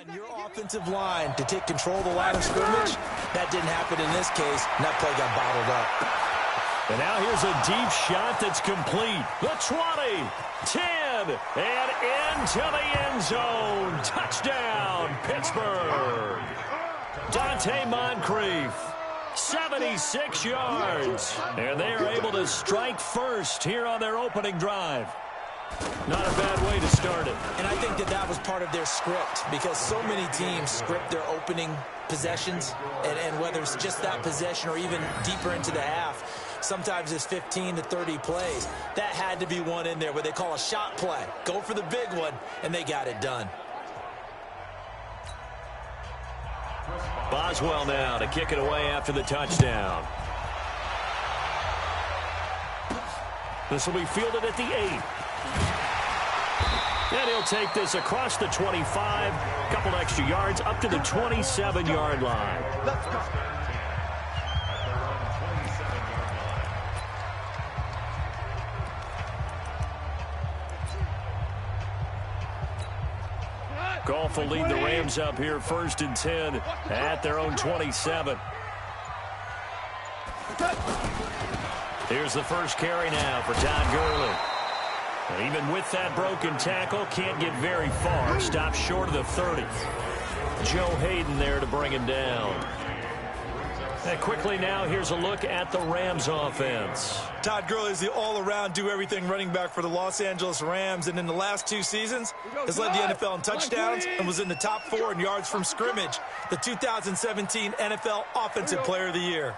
On your offensive line to take control of the line of scrimmage, that didn't happen in this case, and that play got bottled up. And now here's a deep shot that's complete. The 20, 10, and into the end zone. Touchdown, Pittsburgh. Dante Moncrief, 76 yards. And they are able to strike first here on their opening drive. Not a bad way to start it. And I think that was part of their script, because so many teams script their opening possessions, and whether it's just that possession or even deeper into the half, sometimes it's 15 to 30 plays. That had to be one in there where they call a shot play. Go for the big one, and they got it done. Boswell now to kick it away after the touchdown. This will be fielded at the 8. And he'll take this across the 25, couple extra yards up to the 27-yard line. Let's go. Goff will lead the Rams up here 1st and 10 at their own 27. Here's the first carry now for Todd Gurley. And even with that broken tackle, can't get very far. Stops short of the 30. Joe Hayden there to bring him down. And quickly now, here's a look at the Rams offense. Todd Gurley is the all-around, do-everything running back for the Los Angeles Rams, and in the last 2 seasons has led the NFL in touchdowns and was in the top 4 in yards from scrimmage. The 2017 NFL Offensive Player of the Year.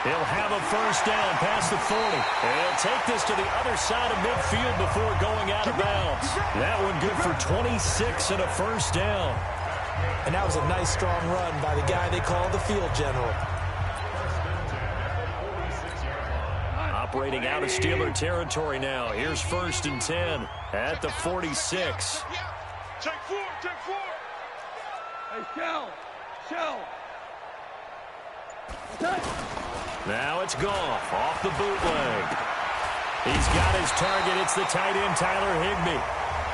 He'll have a first down past the 40. And he'll take this to the other side of midfield before going out of bounds. That one good for 26 and a first down. And that was a nice, strong run by the guy they call the field general. Operating out of Steeler territory now. Here's 1st and 10 at the 46. Check 4, check 4. Hey, shell. Now it's Goff off the bootleg. He's got his target. It's the tight end, Tyler Higbee.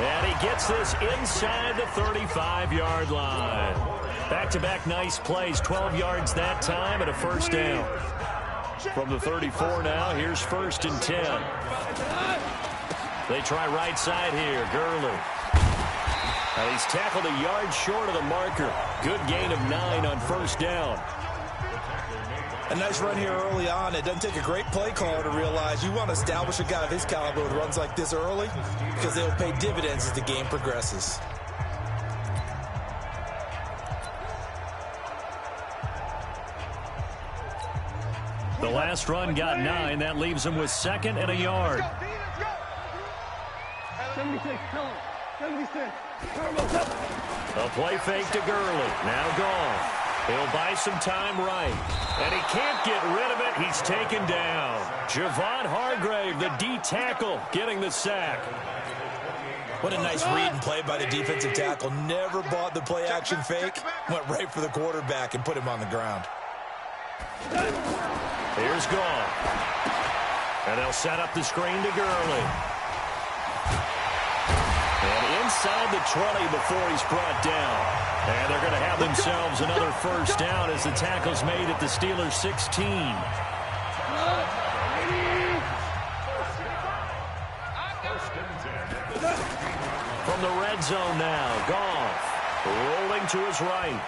And he gets this inside the 35-yard line. Back-to-back nice plays. 12 yards that time and a first down. From the 34 now, here's 1st and 10. They try right side here. Gurley. Now he's tackled a yard short of the marker. Good gain of 9 on first down. A nice run here early on. It doesn't take a great play caller to realize you want to establish a guy of his caliber with runs like this early, because they'll pay dividends as the game progresses. The last run got 9. That leaves him with 2nd and a yard. 76, 76. A play fake to Gurley. Now Goff. He'll buy some time right. And he can't get rid of it. He's taken down. Javon Hargrave, the D tackle, getting the sack. What a nice read and play by the defensive tackle. Never bought the play-action fake. Went right for the quarterback and put him on the ground. Here's Goff. And they'll set up the screen to Gurley. And inside the 20 before he's brought down. And they're going to have themselves another first down as the tackle's made at the Steelers' 16. From the red zone now, Goff rolling to his right.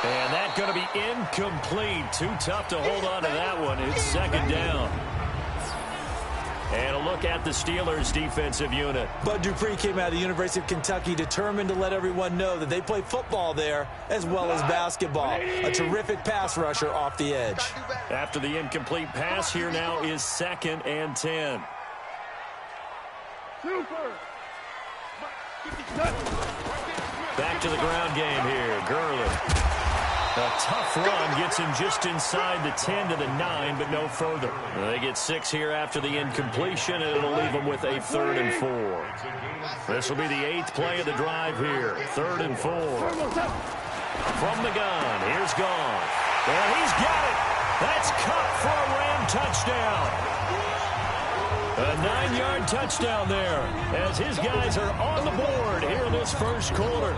And that's going to be incomplete. Too tough to hold on to that one. It's 2nd down. And a look at the Steelers' defensive unit. Bud Dupree came out of the University of Kentucky determined to let everyone know that they play football there as well as basketball. A terrific pass rusher off the edge. After the incomplete pass, here now is 2nd and 10. Back to the ground game here. Gurley. A tough run gets him just inside the 10 to the 9, but no further. They get 6 here after the incompletion, and it'll leave them with a 3rd and 4. This will be the 8th play of the drive here. 3rd and 4. From the gun, here's Goff. And he's got it. That's caught for a Ram touchdown. A 9-yard touchdown there as his guys are on the board here in this first quarter.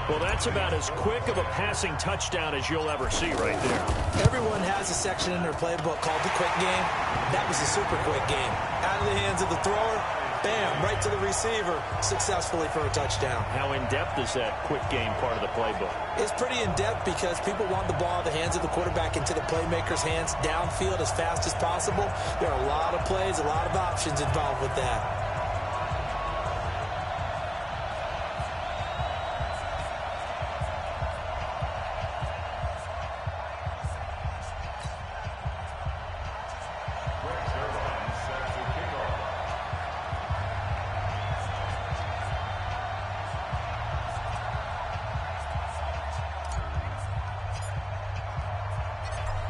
Well, that's about as quick of a passing touchdown as you'll ever see right there. Everyone has a section in their playbook called the quick game. That was a super quick game. Out of the hands of the thrower, bam, right to the receiver, successfully for a touchdown. How in-depth is that quick game part of the playbook? It's pretty in-depth because people want the ball in the hands of the quarterback into the playmaker's hands downfield as fast as possible. There are a lot of plays, a lot of options involved with that.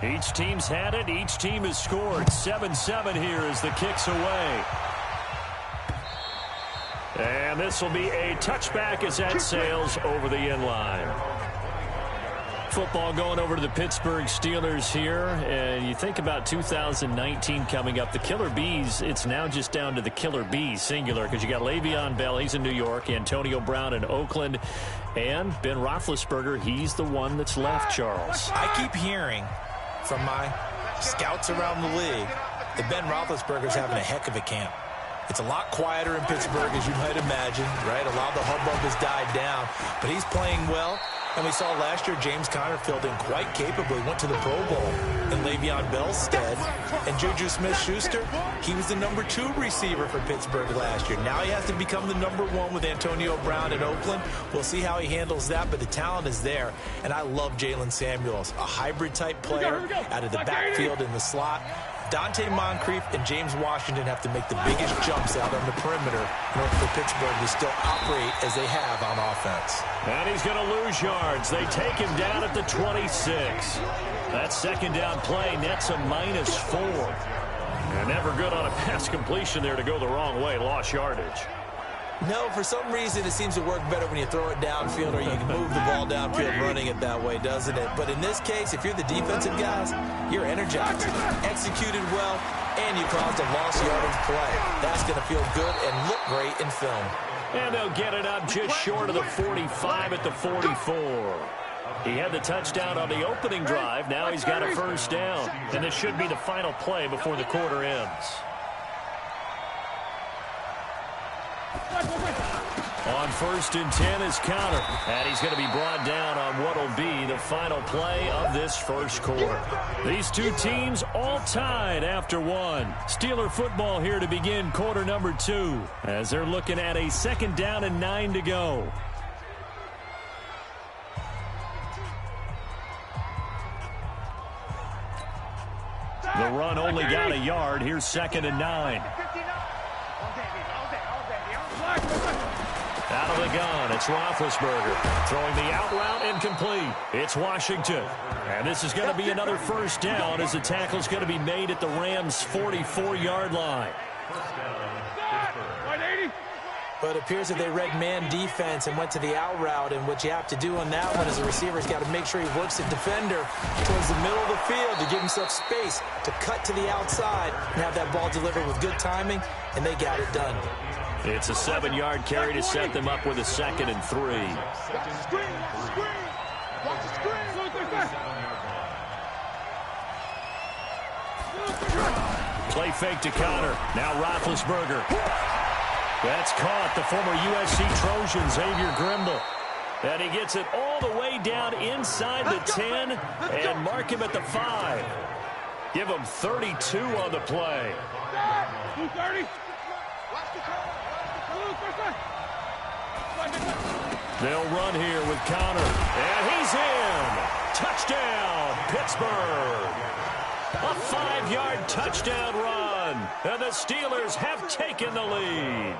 Each team's had it. Each team has scored. 7-7 here as the kick's away. And this will be a touchback as that sails over the end line. Football going over to the Pittsburgh Steelers here. And you think about 2019 coming up. The Killer Bees, it's now just down to the Killer Bees, singular, because you got Le'Veon Bell, he's in New York, Antonio Brown in Oakland, and Ben Roethlisberger, he's the one that's left, Charles. I keep hearing from my scouts around the league that Ben Roethlisberger's having a heck of a camp. It's a lot quieter in Pittsburgh, as you might imagine, right? A lot of the hubbub has died down, but he's playing well. And we saw last year James Conner filled in quite capably, went to the Pro Bowl in Le'Veon Bell's stead. And Juju Smith-Schuster, he was the #2 receiver for Pittsburgh last year. Now he has to become the #1 with Antonio Brown in Oakland. We'll see how he handles that, but the talent is there. And I love Jalen Samuels, a hybrid-type player out of the backfield in the slot. Dante Moncrief and James Washington have to make the biggest jumps out on the perimeter in order for Pittsburgh to still operate as they have on offense. And he's going to lose yards. They take him down at the 26. That second down play nets a -4. And never good on a pass completion there to go the wrong way. Lost yardage. No, for some reason it seems to work better when you throw it downfield or you can move the ball downfield running it that way, doesn't it? But in this case, if you're the defensive guys, you're energized, executed well, and you caused a lost yardage play. That's going to feel good and look great in film. And they'll get it up just short of the 45 at the 44. He had the touchdown on the opening drive. Now he's got a first down. And this should be the final play before the quarter ends. On 1st and 10 is Conner. And he's going to be brought down on what will be the final play of this first quarter. These two teams all tied after one. Steeler football here to begin quarter number 2 as they're looking at a 2nd down and 9 to go. The run only got a yard. Here's 2nd and 9. Out of the gun, it's Roethlisberger. Throwing the out route incomplete. It's Washington. And this is going to be another first down as the tackle's going to be made at the Rams' 44-yard line. But it appears that they read man defense and went to the out route. And what you have to do on that one is the receiver's got to make sure he works the defender towards the middle of the field to give himself space to cut to the outside and have that ball delivered with good timing, and they got it done. It's a 7-yard carry to set them up with a 2nd and 3. Play fake to Conner. Now Roethlisberger. That's caught. The former USC Trojan, Xavier Grimble. And he gets it all the way down inside the 10 and mark him at the 5. Give him 32 on the play. 230. They'll run here with Conner. And he's in. Touchdown, Pittsburgh. A 5-yard touchdown run. And the Steelers have taken the lead.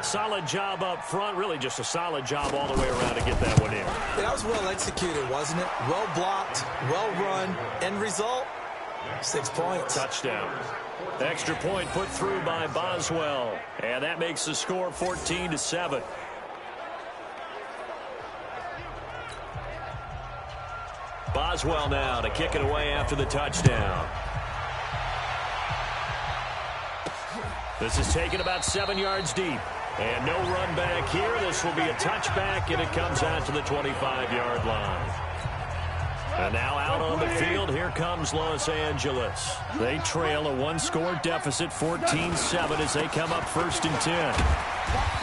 Solid job up front. Really just a solid job all the way around to get that one in. Yeah, that was well executed, wasn't it? Well blocked, well run. End result, 6 points. Touchdown. Extra point put through by Boswell. And that makes the score 14-7. Boswell now to kick it away after the touchdown. This is taken about 7 yards deep. And no run back here. This will be a touchback, and it comes out to the 25-yard line. And now out on the field, here comes Los Angeles. They trail a one-score deficit, 14-7, as they come up 1st and 10.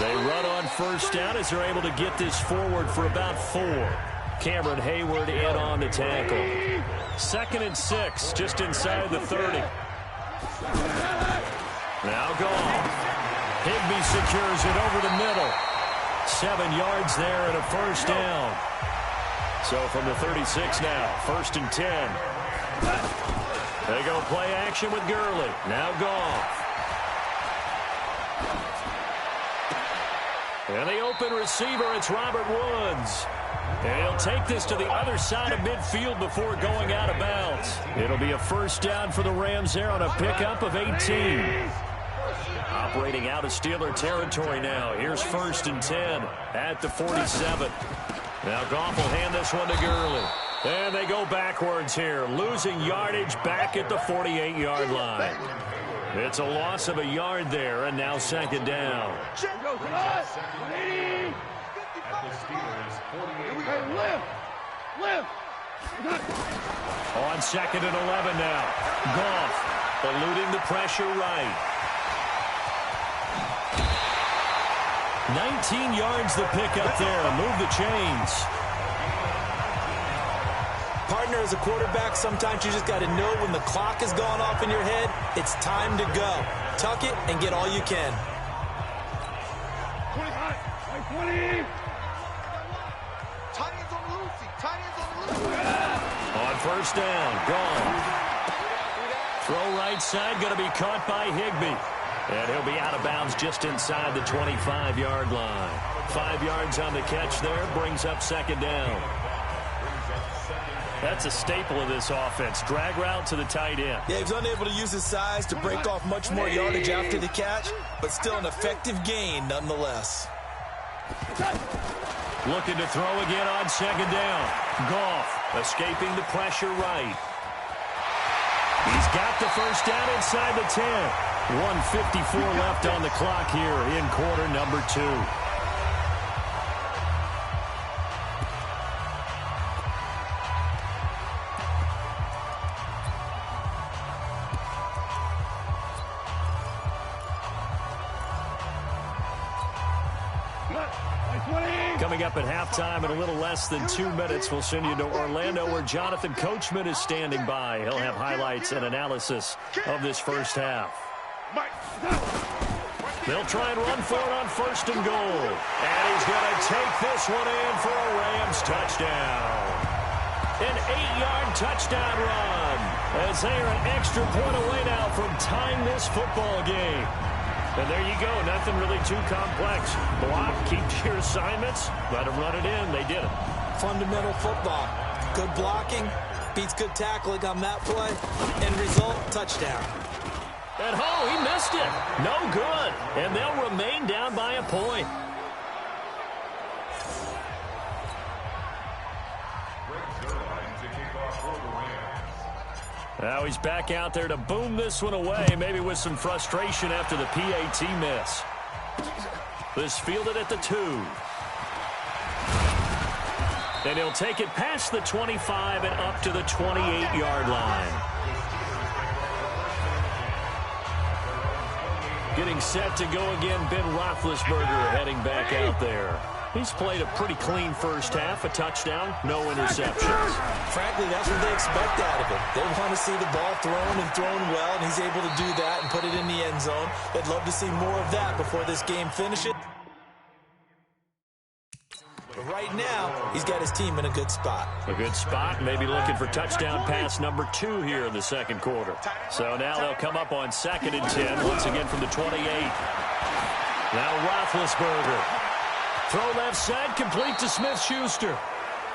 They run on first down as they're able to get this forward for about 4. Cameron Hayward in on the tackle. 2nd and 6, just inside the 30. Now Goff. Higbee secures it over the middle. 7 yards there and a first down. So from the 36 now, 1st and 10. They go play action with Gurley. Now Goff. And the open receiver, it's Robert Woods. And he'll take this to the other side of midfield before going out of bounds. It'll be a first down for the Rams there on a pickup of 18. Operating out of Steeler territory now. Here's 1st and 10 at the 47. Now Goff will hand this one to Gurley. And they go backwards here, losing yardage back at the 48-yard line. It's a loss of a yard there, and now 2nd down. On 2nd and 11 now. Goff eluding the pressure right. 19 yards the pickup there. Move the chains. Partner, as a quarterback, sometimes you just got to know when the clock is going off in your head, it's time to go. Tuck it and get all you can. 20. On first down, gone. Throw right side, going to be caught by Higbee. And he'll be out of bounds just inside the 25-yard line. 5 yards on the catch there, brings up 2nd down. That's a staple of this offense. Drag route to the tight end. Yeah, he was unable to use his size to break off much more yardage after the catch, but still an effective gain nonetheless. Looking to throw again on 2nd down. Goff escaping the pressure right. He's got the first down inside the 10. 1:54 left on the clock here in quarter number 2. Coming up at halftime in a little less than 2 minutes, we'll send you to Orlando where Jonathan Coachman is standing by. He'll have highlights and analysis of this first half. They'll try and run for it on 1st and goal. And he's going to take this one in for a Rams touchdown. An 8-yard touchdown run as they are an extra point away now from tying this football game. And there you go, nothing really too complex. Block, keep to your assignments, let them run it in. They did it. Fundamental football. Good blocking, beats good tackling on that play. End result, touchdown. And he missed it. No good. And they'll remain down by a point. Now he's back out there to boom this one away, maybe with some frustration after the PAT miss. This fielded at the 2. And he'll take it past the 25 and up to the 28-yard line. Getting set to go again, Ben Roethlisberger heading back out there. He's played a pretty clean first half, a touchdown, no interceptions. Frankly, that's what they expect out of him. They want to see the ball thrown and thrown well, and he's able to do that and put it in the end zone. They'd love to see more of that before this game finishes. But right now, he's got his team in a good spot. A good spot, maybe looking for touchdown pass number 2 here in the second quarter. So now they'll come up on 2nd and 10, once again from the 28. Now Roethlisberger. Throw left side, complete to Smith-Schuster.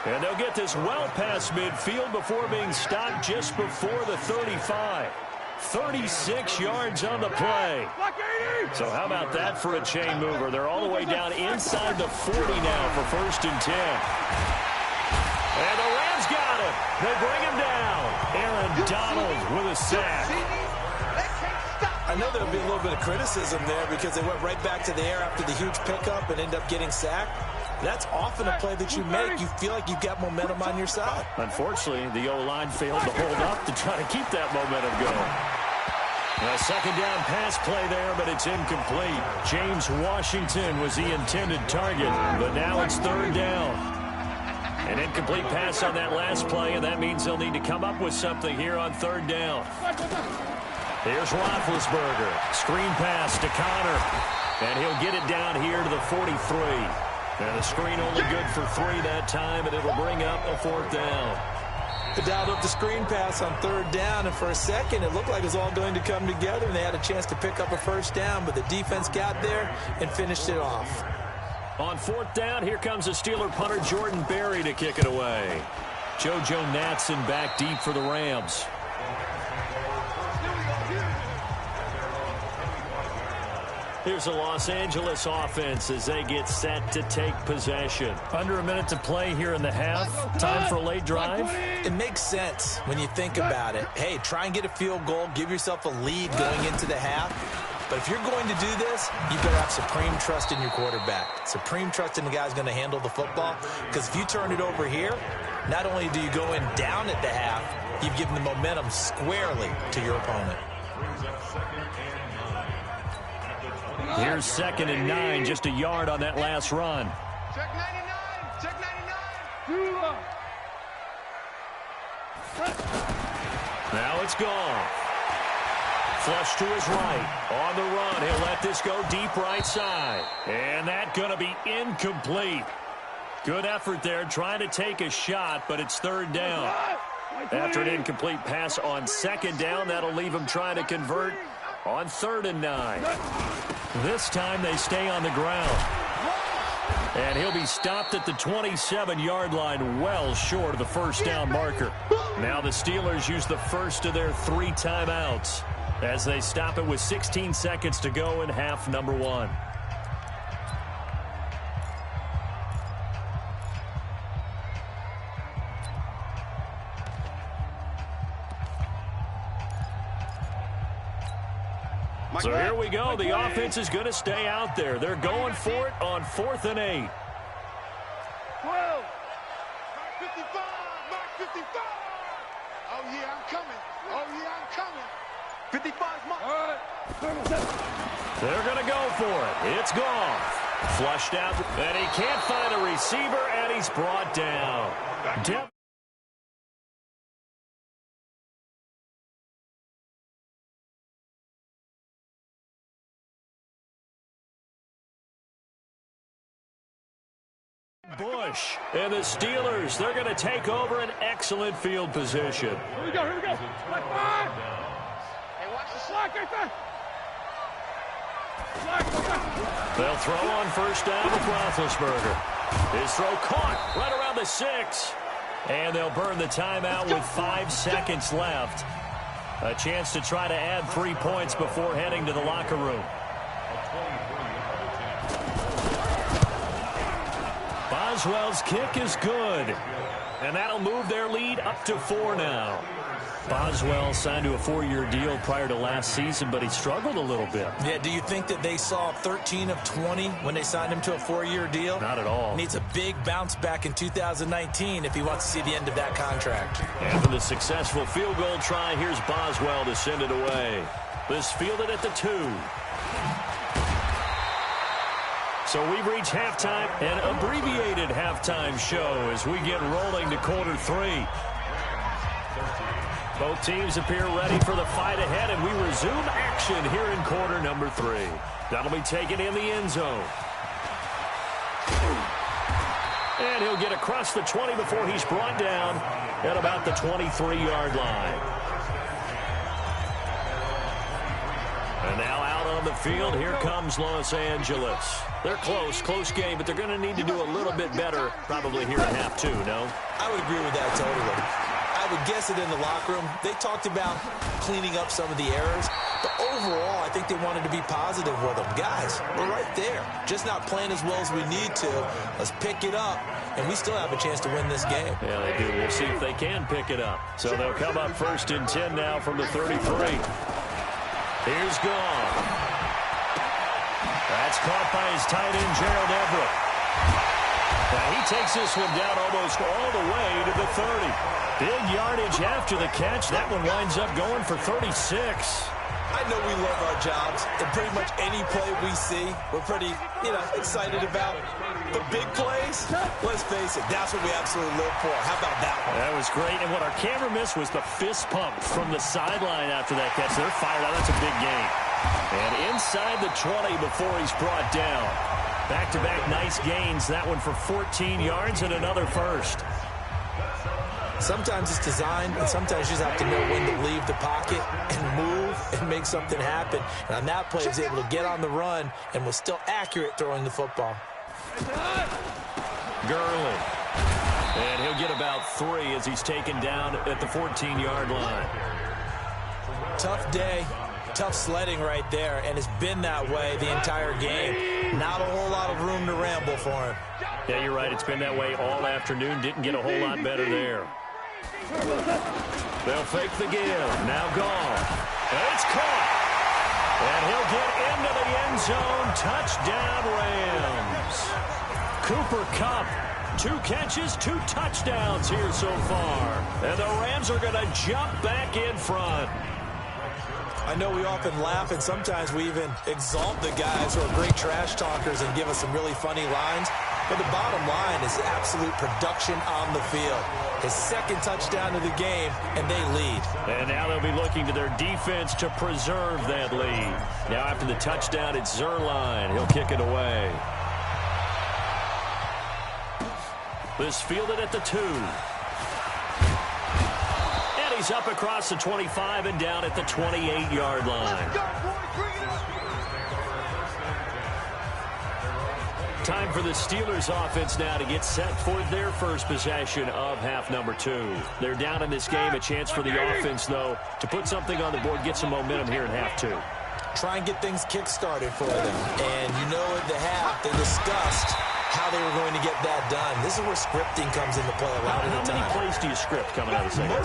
And they'll get this well past midfield before being stopped just before the 35. 36 yards on the play. So how about that for a chain mover? They're all the way down inside the 40 now for 1st and 10. And the Rams got him. They bring him down. Aaron Donald with a sack. I know there'll be a little bit of criticism there because they went right back to the air after the huge pickup and end up getting sacked. That's often a play that you make. You feel like you've got momentum on your side. Unfortunately, the O-line failed to hold up to try to keep that momentum going. A second down pass play there, but it's incomplete. James Washington was the intended target, but now it's third down. An incomplete pass on that last play, and that means they'll need to come up with something here on third down. Here's Roethlisberger. Screen pass to Connor, and he'll get it down here to the 43. And the screen only good for 3 that time, and it'll bring up a fourth down. They dialed up the screen pass on third down, and for a second it looked like it was all going to come together, and they had a chance to pick up a first down, but the defense got there and finished it off. On fourth down, here comes the Steeler punter Jordan Berry to kick it away. JoJo Natson back deep for the Rams. Here's the Los Angeles offense as they get set to take possession. Under a minute to play here in the half. Time for a late drive. It makes sense when you think about it. Hey, try and get a field goal. Give yourself a lead going into the half. But if you're going to do this, you better have supreme trust in your quarterback. Supreme trust in the guy who's going to handle the football. Because if you turn it over here, not only do you go in down at the half, you've given the momentum squarely to your opponent. Here's 2nd and 9, just a yard on that last run. Check 99. Check 99. Now it's gone. Flush to his right. On the run, he'll let this go deep right side. And that's going to be incomplete. Good effort there, trying to take a shot, but it's third down. After an incomplete pass on second down, that'll leave him trying to convert on 3rd and 9. This time they stay on the ground. And he'll be stopped at the 27-yard line, well short of the first down marker. Now the Steelers use the first of their 3 timeouts as they stop it with 16 seconds to go in half number 1. So here we go. The offense is going to stay out there. They're going for it on 4th and 8. 12. Mark 55. Mark 55. Oh, yeah, I'm coming. Oh, yeah, I'm coming. 55's mark. All right. They're going to go for it. It's gone. Flushed out, and he can't find a receiver, and he's brought down. Bush and the Steelers, they're going to take over an excellent field position. Here we go, here we go. Black 5. Hey, watch the slack right there. They'll throw on first down with Roethlisberger. His throw caught right around the 6. And they'll burn the timeout with 5 seconds left. A chance to try to add 3 points before heading to the locker room. Boswell's kick is good. And that'll move their lead up to 4 now. Boswell signed to a 4-year deal prior to last season, but he struggled a little bit. Yeah, do you think that they saw 13 of 20 when they signed him to a 4-year deal? Not at all. Needs a big bounce back in 2019 if he wants to see the end of that contract. After the successful field goal try, here's Boswell to send it away. This fielded at the 2. So we've reached halftime, an abbreviated halftime show as we get rolling to quarter 3. Both teams appear ready for the fight ahead, and we resume action here in quarter number 3. That'll be taken in the end zone. And he'll get across the 20 before he's brought down at about the 23-yard line. And now out on the field, here comes Los Angeles. They're close game, but they're going to need to do a little bit better probably here in half 2, no? I would agree with that totally. I would guess it in the locker room. They talked about cleaning up some of the errors, but overall, I think they wanted to be positive with them. Guys, we're right there. Just not playing as well as we need to. Let's pick it up, and we still have a chance to win this game. Yeah, they do. We'll see if they can pick it up. So they'll come up 1st and 10 now from the 33. Here's Gone. That's caught by his tight end, Gerald Everett. Now he takes this one down almost all the way to the 30. Big yardage after the catch. That one winds up going for 36. I know we love our jobs, and pretty much any play we see, we're pretty, excited about. The big plays, let's face it, that's what we absolutely live for. How about that one? That was great, and what our camera missed was the fist pump from the sideline after that catch. They're fired out. That's a big gain. And inside the 20 before he's brought down. Back-to-back nice gains. That one for 14 yards and another first. Sometimes it's designed, and sometimes you just have to know when to leave the pocket and move and make something happen. And on that play, he was able to get on the run and was still accurate throwing the football. Gurley. And he'll get about 3 as he's taken down at the 14-yard line. Tough day. Tough sledding right there, and it's been that way the entire game. Not a whole lot of room to ramble for him. Yeah, you're right. It's been that way all afternoon. Didn't get a whole lot better there. They'll fake the give. Now Gone. And it's caught. And he'll get into the end zone. Touchdown, Rams. Cooper Kupp. 2 catches, 2 touchdowns here so far. And the Rams are going to jump back in front. I know we often laugh, and sometimes we even exalt the guys who are great trash talkers and give us some really funny lines. But the bottom line is absolute production on the field. His second touchdown of the game, and they lead. And now they'll be looking to their defense to preserve that lead. Now after the touchdown, it's Zerline. He'll kick it away. This fielded at the 2. He's up across the 25 and down at the 28-yard line. Time for the Steelers offense now to get set for their first possession of half number 2. They're down in this game. A chance for the offense, though, to put something on the board, get some momentum here in half 2. Try and get things kick-started for them. And you know at the half they discussed how they were going to get that done. This is where scripting comes into play a lot of the time. How many plays do you script coming out of the second?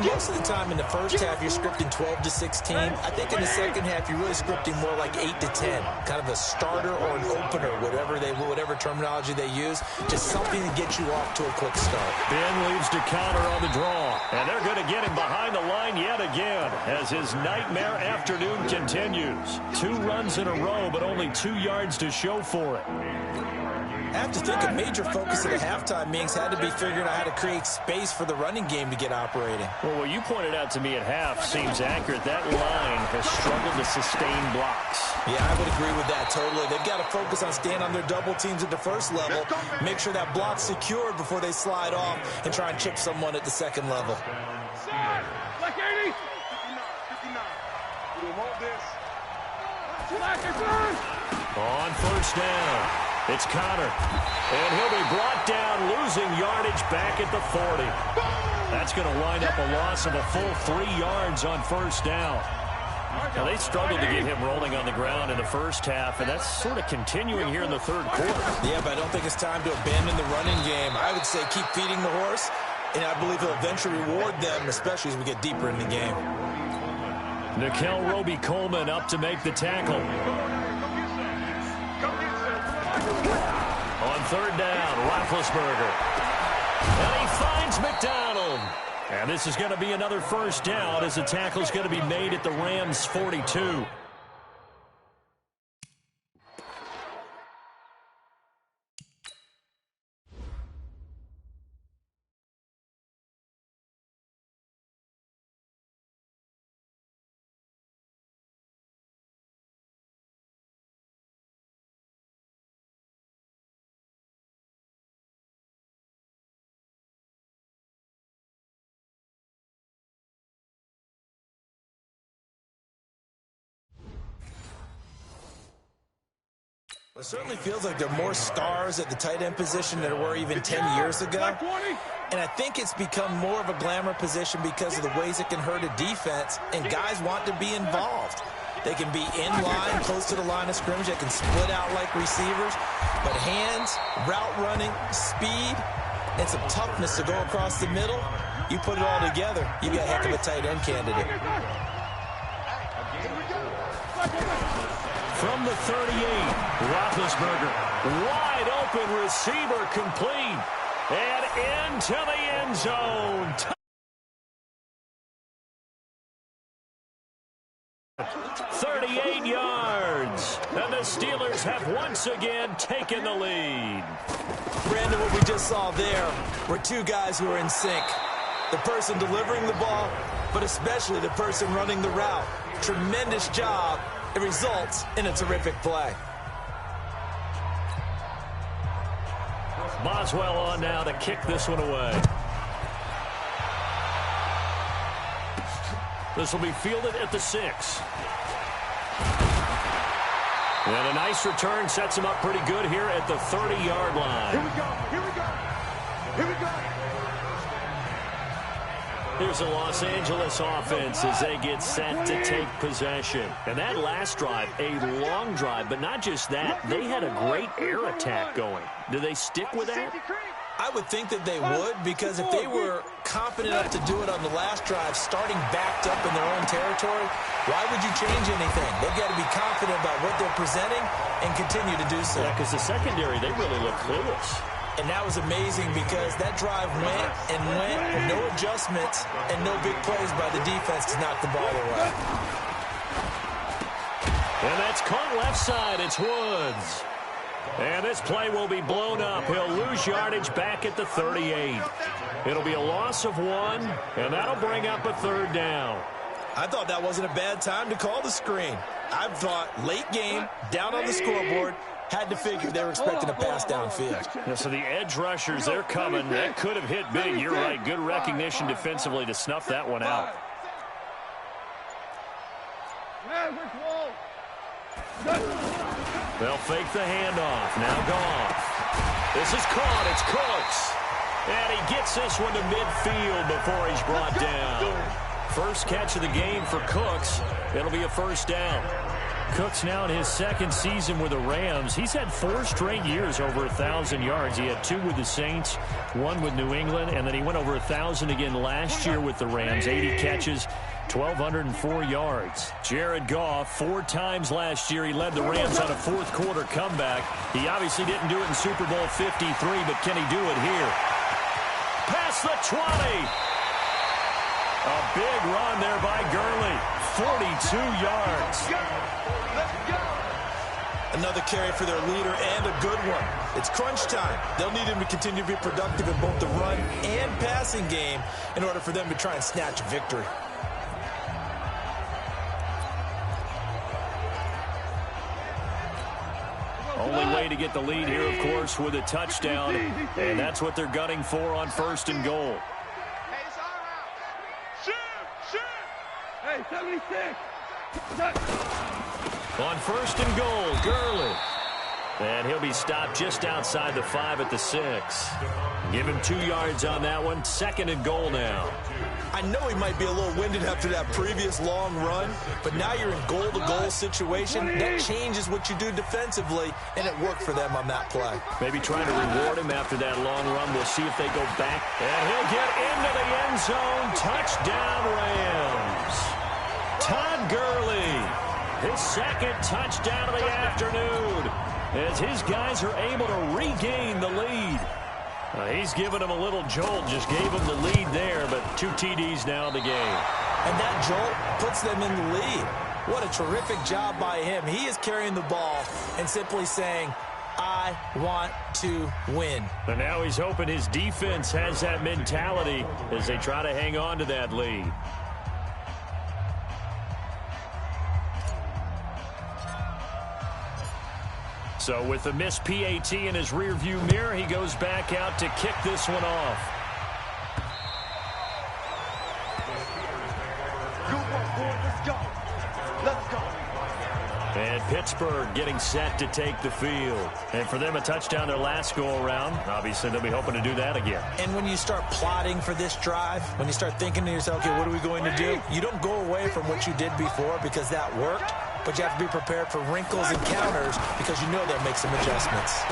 Most of the time in the first half, you're scripting 12 to 16. I think in the second half, you're really scripting more like 8 to 10. Kind of a starter or an opener, whatever terminology they use. Just something to get you off to a quick start. Ben leaves to counter on the draw. And they're going to get him behind the line yet again as his nightmare afternoon continues. 2 runs in a row, but only 2 yards to show for it. I have to think a major focus of the halftime meetings had to be figuring out how to create space for the running game to get operating. Well, what you pointed out to me at half seems accurate. That line has struggled to sustain blocks. Yeah, I would agree with that totally. They've got to focus on staying on their double teams at the first level, make sure that block's secured before they slide off and try and chip someone at the second level. Like 80. 59. We want this. On first down. It's Connor, and he'll be brought down, losing yardage back at the 40. That's going to wind up a loss of a full 3 yards on first down. Now, they struggled to get him rolling on the ground in the first half, and that's sort of continuing here in the third quarter. Yeah, but I don't think it's time to abandon the running game. I would say keep feeding the horse, and I believe he'll eventually reward them, especially as we get deeper in the game. Nickel Roby-Coleman up to make the tackle. On third down, Roethlisberger. And he finds McDonald. And this is going to be another first down as the tackle is going to be made at the Rams' 42. It certainly feels like there are more stars at the tight end position than there were even 10 years ago. And I think it's become more of a glamour position because of the ways it can hurt a defense, and guys want to be involved. They can be in line, close to the line of scrimmage. They can split out like receivers. But hands, route running, speed, and some toughness to go across the middle, you put it all together, you got a heck of a tight end candidate. from the 38. Roethlisberger, wide open receiver, complete. And into the end zone. 38 yards. And the Steelers have once again taken the lead. Brandon, what we just saw there were two guys who are in sync. The person delivering the ball, but especially the person running the route. Tremendous job. It results in a terrific play. Boswell on now to kick this one away. This will be fielded at the 6. And a nice return sets him up pretty good here at the 30-yard line. Here we go. Here we go. Here we go. Here's the Los Angeles offense as they get set to take possession. And that last drive, a long drive, but not just that. They had a great air attack going. Do they stick with that? I would think that they would, because if they were confident enough to do it on the last drive, starting backed up in their own territory, why would you change anything? They've got to be confident about what they're presenting and continue to do so. Yeah, because the secondary, they really look clueless. And that was amazing because that drive went and went, no adjustments and no big plays by the defense to knock the ball away. And that's caught left side. It's Woods. And this play will be blown up. He'll lose yardage back at the 38. It'll be a loss of 1, and that'll bring up a 3rd down. I thought that wasn't a bad time to call the screen. I thought late game, down on the scoreboard, had to figure they were expecting a pass downfield. Yeah, so the edge rushers, they're coming. That could have hit big. You're right. Good recognition defensively to snuff that one out. They'll fake the handoff. Now Goff. This is caught. It's Cooks. And he gets this one to midfield before he's brought down. First catch of the game for Cooks. It'll be a 1st down. Cooks now in his 2nd season with the Rams. He's had 4 straight years over 1,000 yards. He had 2 with the Saints, 1 with New England, and then he went over 1,000 again last year with the Rams. 80 catches, 1,204 yards. Jared Goff, 4 times last year, he led the Rams on a 4th quarter comeback. He obviously didn't do it in Super Bowl 53, but can he do it here? Past the 20. A big run there by Gurley. 42 yards. Another carry for their leader and a good one. It's crunch time. They'll need him to continue to be productive in both the run and passing game in order for them to try and snatch a victory. Only way to get the lead here, of course, with a touchdown, and that's what they're gunning for on 1st and goal. Hey, 76. On 1st and goal, Gurley. And he'll be stopped just outside the 5 at the 6. Give him 2 yards on that one. 2nd and goal now. I know he might be a little winded after that previous long run, but now you're in goal-to-goal situation. That changes what you do defensively, and it worked for them on that play. Maybe trying to reward him after that long run. We'll see if they go back. And he'll get into the end zone. Touchdown, Rams. Todd Gurley, his 2nd touchdown of the afternoon, as his guys are able to regain the lead. He's given them a little jolt, just gave them the lead there, but 2 TDs now in the game. And that jolt puts them in the lead. What a terrific job by him. He is carrying the ball and simply saying, I want to win. And now he's hoping his defense has that mentality as they try to hang on to that lead. So with the missed PAT in his rearview mirror, he goes back out to kick this one off. Let's go. Let's go. And Pittsburgh getting set to take the field. And for them, a touchdown their last go-around. Obviously, they'll be hoping to do that again. And when you start plotting for this drive, when you start thinking to yourself, okay, what are we going to do? You don't go away from what you did before because that worked. But you have to be prepared for wrinkles and counters because you know they'll make some adjustments.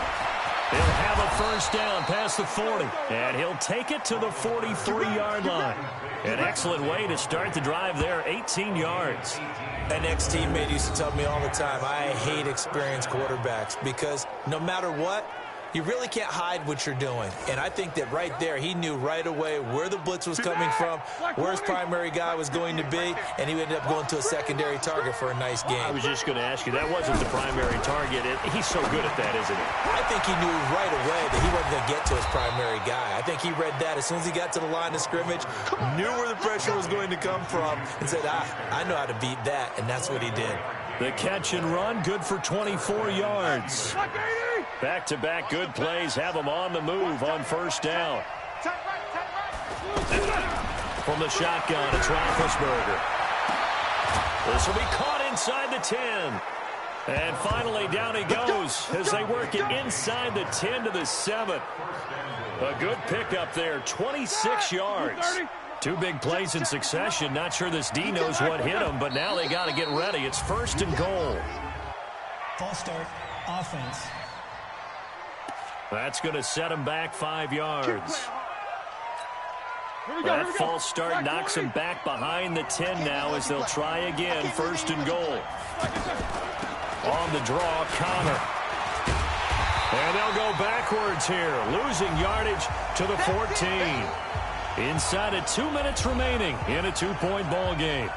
He'll have a 1st down past the 40. And he'll take it to the 43-yard line. An excellent way to start the drive there, 18 yards. An ex-teammate used to tell me all the time, I hate experienced quarterbacks because no matter what, you really can't hide what you're doing. And I think that right there, he knew right away where the blitz was coming from, where his primary guy was going to be, and he ended up going to a secondary target for a nice game. I was just going to ask you, that wasn't the primary target. He's so good at that, isn't he? I think he knew right away that he wasn't going to get to his primary guy. I think he read that as soon as he got to the line of scrimmage, knew where the pressure was going to come from, and said, I know how to beat that, and that's what he did. The catch and run, good for 24 yards. Back-to-back good plays have him on the move on first down. From the shotgun, it's Roethlisberger. This will be caught inside the 10. And finally, down he goes as they work it inside the 10 to the 7. A good pickup there, 26 yards. Two big plays in succession. Not sure this D knows what hit him, but now they got to get ready. It's first and goal. False start, offense. That's going to set him back 5 yards. That false start knocks him back behind the 10 now as they'll try again. First and goal. On the draw, Connor. And they'll go backwards here, losing yardage to the 14. Inside of 2 minutes remaining in a 2-point ball game.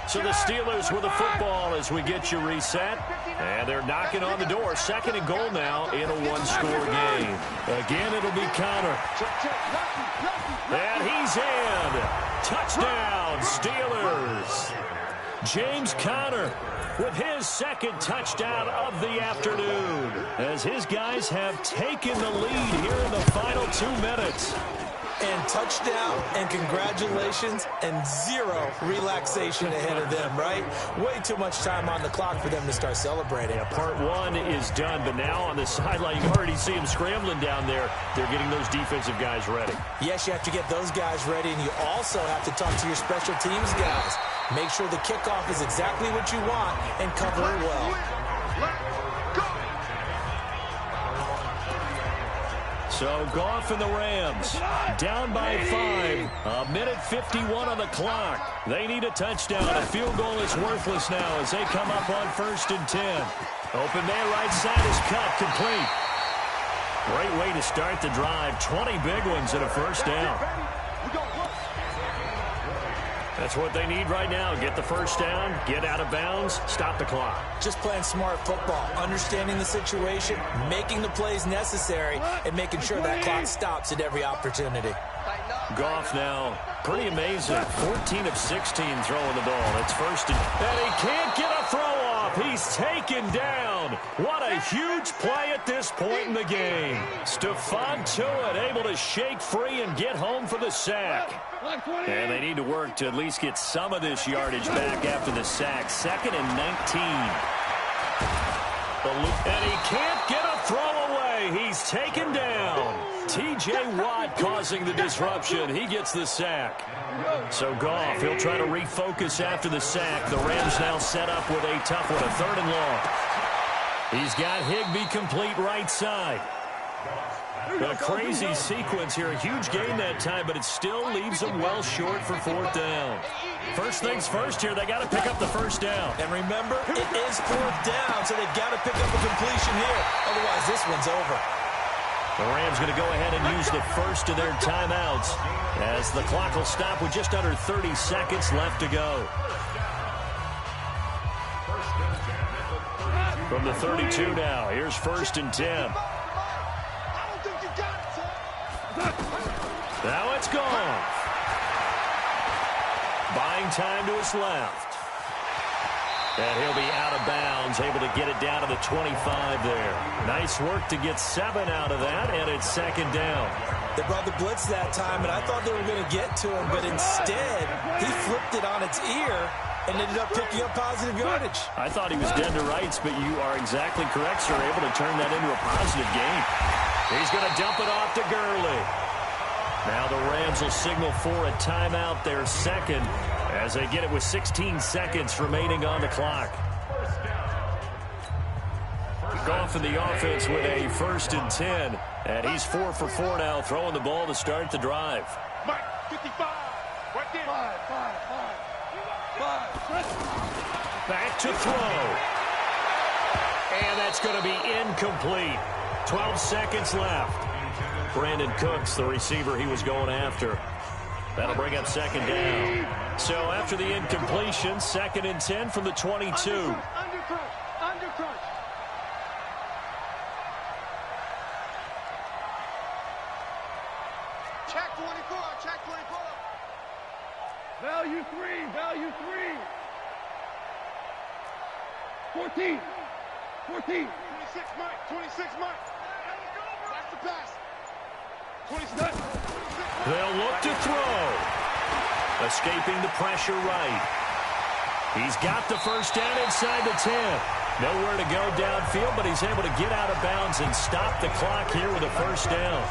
So the Steelers with the football as we get you reset. And they're knocking on the door. Second and goal now in a one-score game. Again, it'll be Connor. And he's in. Touchdown, Steelers. James Conner with his second touchdown of the afternoon as his guys have taken the lead here in the final 2 minutes. And touchdown and congratulations and zero relaxation ahead of them, right? Way too much time on the clock for them to start celebrating. Yeah, part one is done, but now on the sideline, you can already see them scrambling down there. They're getting those defensive guys ready. Yes, you have to get those guys ready, and you also have to talk to your special teams guys. Make sure the kickoff is exactly what you want and cover it well. So Goff and the Rams down by 5. 1:51 on the clock. They need a touchdown. A field goal is worthless now as they come up on 1st and 10. Open man, right side is cut, complete. Great way to start the drive. 20 big ones and a first down. That's what they need right now. Get the first down, get out of bounds, stop the clock. Just playing smart football, understanding the situation, making the plays necessary, and making sure that clock stops at every opportunity. Goff now, pretty amazing. 14 of 16 throwing the ball. It's first and he can't get a throw off. He's taken down. What a huge play at this point in the game. Stephon Tuitt able to shake free and get home for the sack. And they need to work to at least get some of this yardage back after the sack. 2nd and 19. And he can't get a throw away. He's taken down. T.J. Watt causing the disruption. He gets the sack. So Goff, he'll try to refocus after the sack. The Rams now set up with a tough one, a 3rd and long. He's got Higbee complete right side. A crazy sequence here. A huge gain that time, but it still leaves them well short for 4th down. First things first here, they got to pick up the first down. And remember, it is 4th down, so they've got to pick up a completion here. Otherwise, this one's over. The Rams going to go ahead and use the first of their timeouts as the clock will stop with just under 30 seconds left to go. From the 32 now, here's 1st and 10. Now it's gone. Buying time to his left. And he'll be out of bounds, able to get it down to the 25 there. Nice work to get 7 out of that, and it's 2nd down. They brought the blitz that time, and I thought they were going to get to him, but instead, he flipped it on its ear and ended up picking up positive yardage. I thought he was dead to rights, but you are exactly correct, sir. Able to turn that into a positive gain. He's going to dump it off to Gurley. Now the Rams will signal for a timeout, their second, as they get it with 16 seconds remaining on the clock. Goff in the offense with a 1st and 10, and he's 4 for 4 now, throwing the ball to start the drive. Back to throw. And that's going to be incomplete. 12 seconds left. Brandon Cooks, the receiver he was going after. That'll bring up second down. So after the incompletion, 2nd and 10 from the 22. Undercrunch. Check 24. Value 3. 14. 26 Mike. Watch the pass. 26. They'll look to throw. Escaping the pressure right. He's got the first down inside the 10. Nowhere to go downfield, but he's able to get out of bounds and stop the clock here with a first down.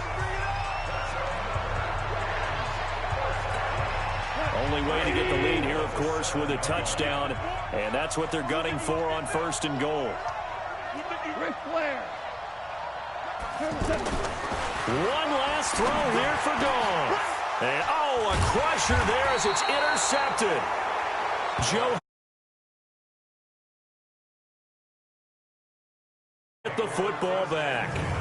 Only way to get the lead here, of course, with a touchdown, and that's what they're gunning for on 1st and goal. Ric Flair. One last throw here for Goff. And, a crusher there as it's intercepted. Joe get the football back.